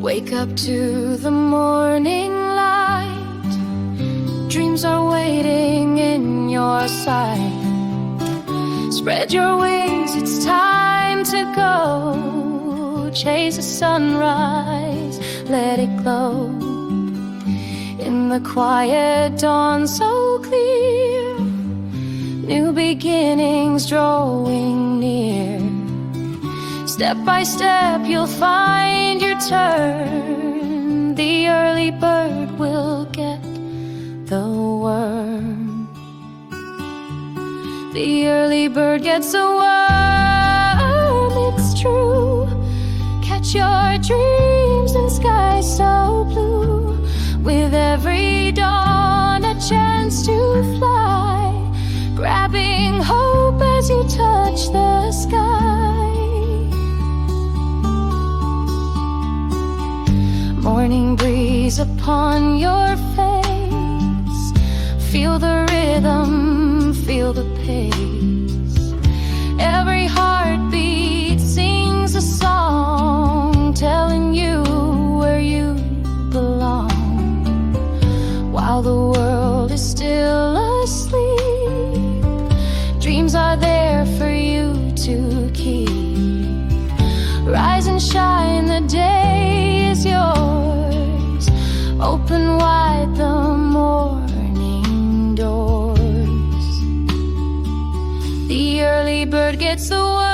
Wake up to the morning light. Dreams are waiting in your sight. Spread your wings, it's time to go. Chase the sunrise, let it glow. In the quiet dawn so clear, new beginnings drawing near. Step by step you'll find your turn. The early bird will get the worm. The early bird gets a worm, it's true. Catch your dreams in skies so blue. With every dawn a chance to fly, grabbing hope as you touch the sky. Morning breeze upon your face. Feel the rhythm, feel the pace. Every heartbeat sings a song, telling you where you belong. While the world is still asleep, dreams are there for you to keep. Rise and shine, the day is yours. Open wide the morning doors. The early bird gets the worm.